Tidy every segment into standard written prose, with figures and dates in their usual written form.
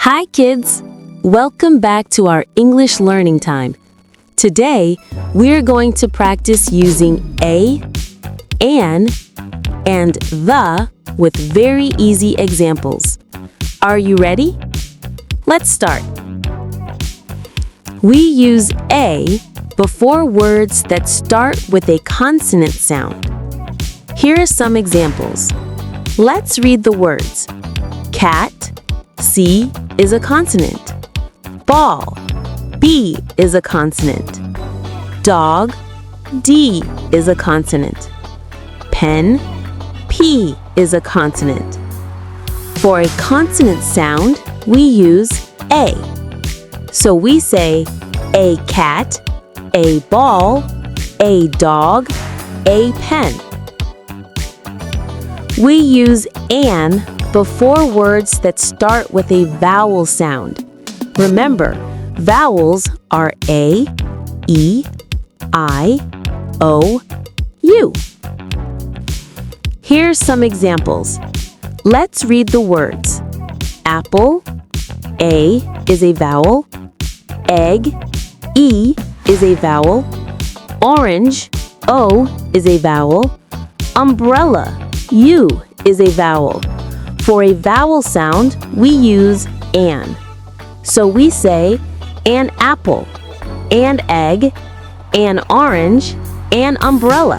Hi kids! Welcome back to our English learning time. Today, we're going to practice using a, an, and the with very easy examples. Are you ready? Let's start. We use a before words that start with a consonant sound. Here are some examples. Let's read the words. Cat, C is a consonant. Ball, B is a consonant. Dog, D is a consonant. Pen, P is a consonant. For a consonant sound, we use A. So we say a cat, a ball, a dog, a pen. We use an before words that start with a vowel sound. Remember, vowels are A, E, I, O, U. Here's some examples. Let's read the words. Apple, A is a vowel. Egg, E is a vowel. Orange, O is a vowel. Umbrella, U is a vowel. For a vowel sound, we use an. So we say an apple, an egg, an orange, an umbrella.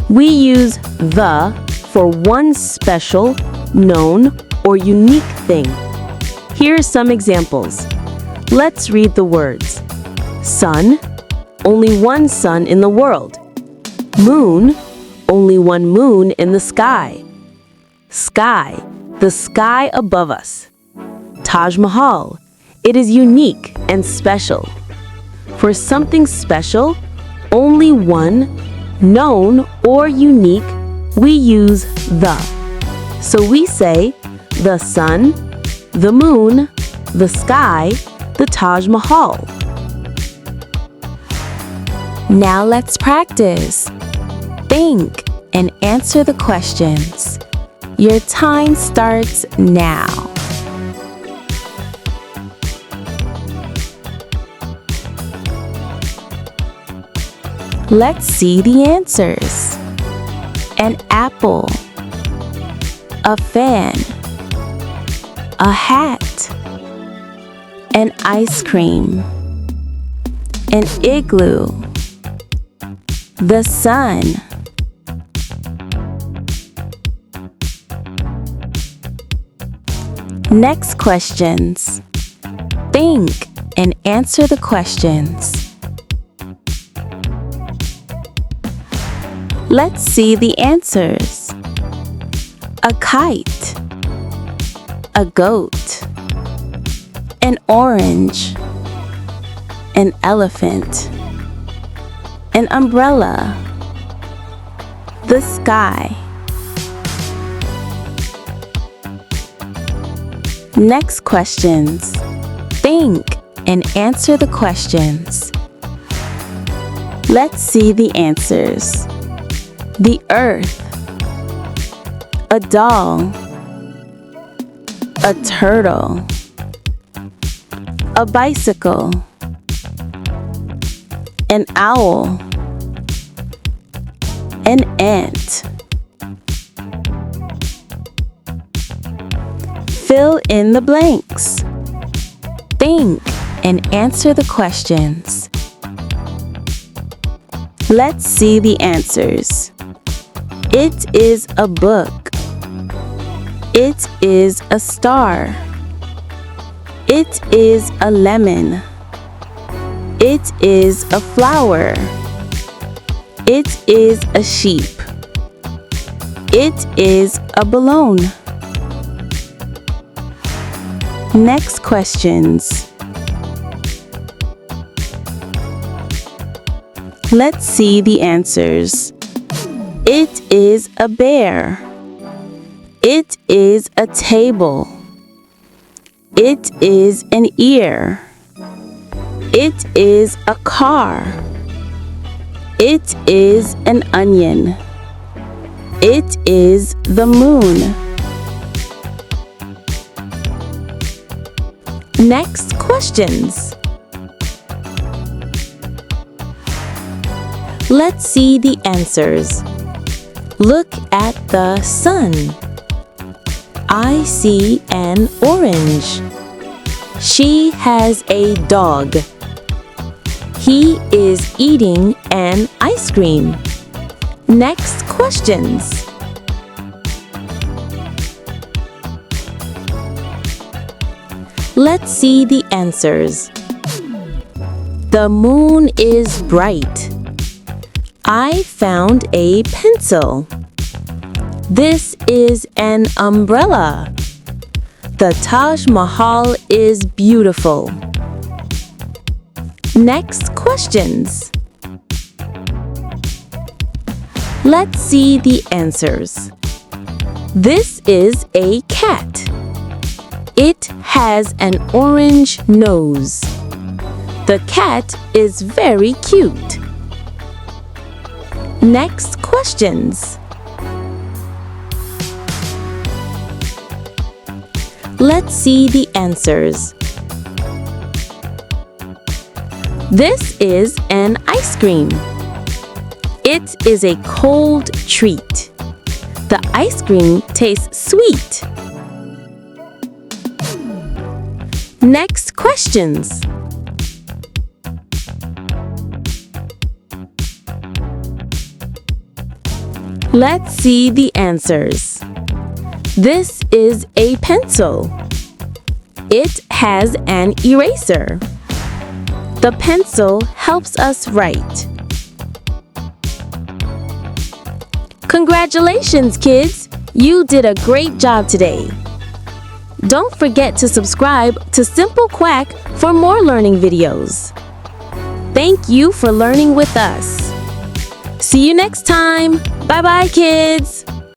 We use the for one special, known, or unique thing. Here are some examples. Let's read the words. Sun, only one sun in the world. Moon, only one moon in the sky. Sky, the sky above us. Taj Mahal, it is unique and special. For something special, only one, known or unique, we use the. So we say the sun, the moon, the sky, the Taj Mahal. Now let's practice. Think and answer the questions. Your time starts now. Let's see the answers. An apple, a fan, a hat, an ice cream, an igloo, the sun. Next questions. Think and answer the questions. Let's see the answers. A kite, a goat, an orange, an elephant, an umbrella, the sky. Next questions. Think and answer the questions. Let's see the answers. The earth, a doll, a turtle, a bicycle, an owl, an ant. Fill in the blanks. Think and answer the questions. Let's see the answers. It is a book. It is a star. It is a lemon. It is a flower. It is a sheep. It is a balloon. Next questions. Let's see the answers. It is a bear. It is a table. It is an ear. It is a car. It is an onion. It is the moon. Next questions. Let's see the answers. Look at the sun. I see an orange. She has a dog. He is eating an ice cream. Next questions. Let's see the answers. The moon is bright. I found a pencil. This is an umbrella. The Taj Mahal is beautiful. Next questions. Let's see the answers. This is a cat. It has an orange nose. The cat is very cute. Next questions. Let's see the answers. This is an ice cream. It is a cold treat. The ice cream tastes sweet. Next questions. Let's see the answers. This is a pencil. It has an eraser. The pencil helps us write. Congratulations, kids! You did a great job today. Don't forget to subscribe to Simple Quack for more learning videos. Thank you for learning with us. See you next time. Bye-bye, kids.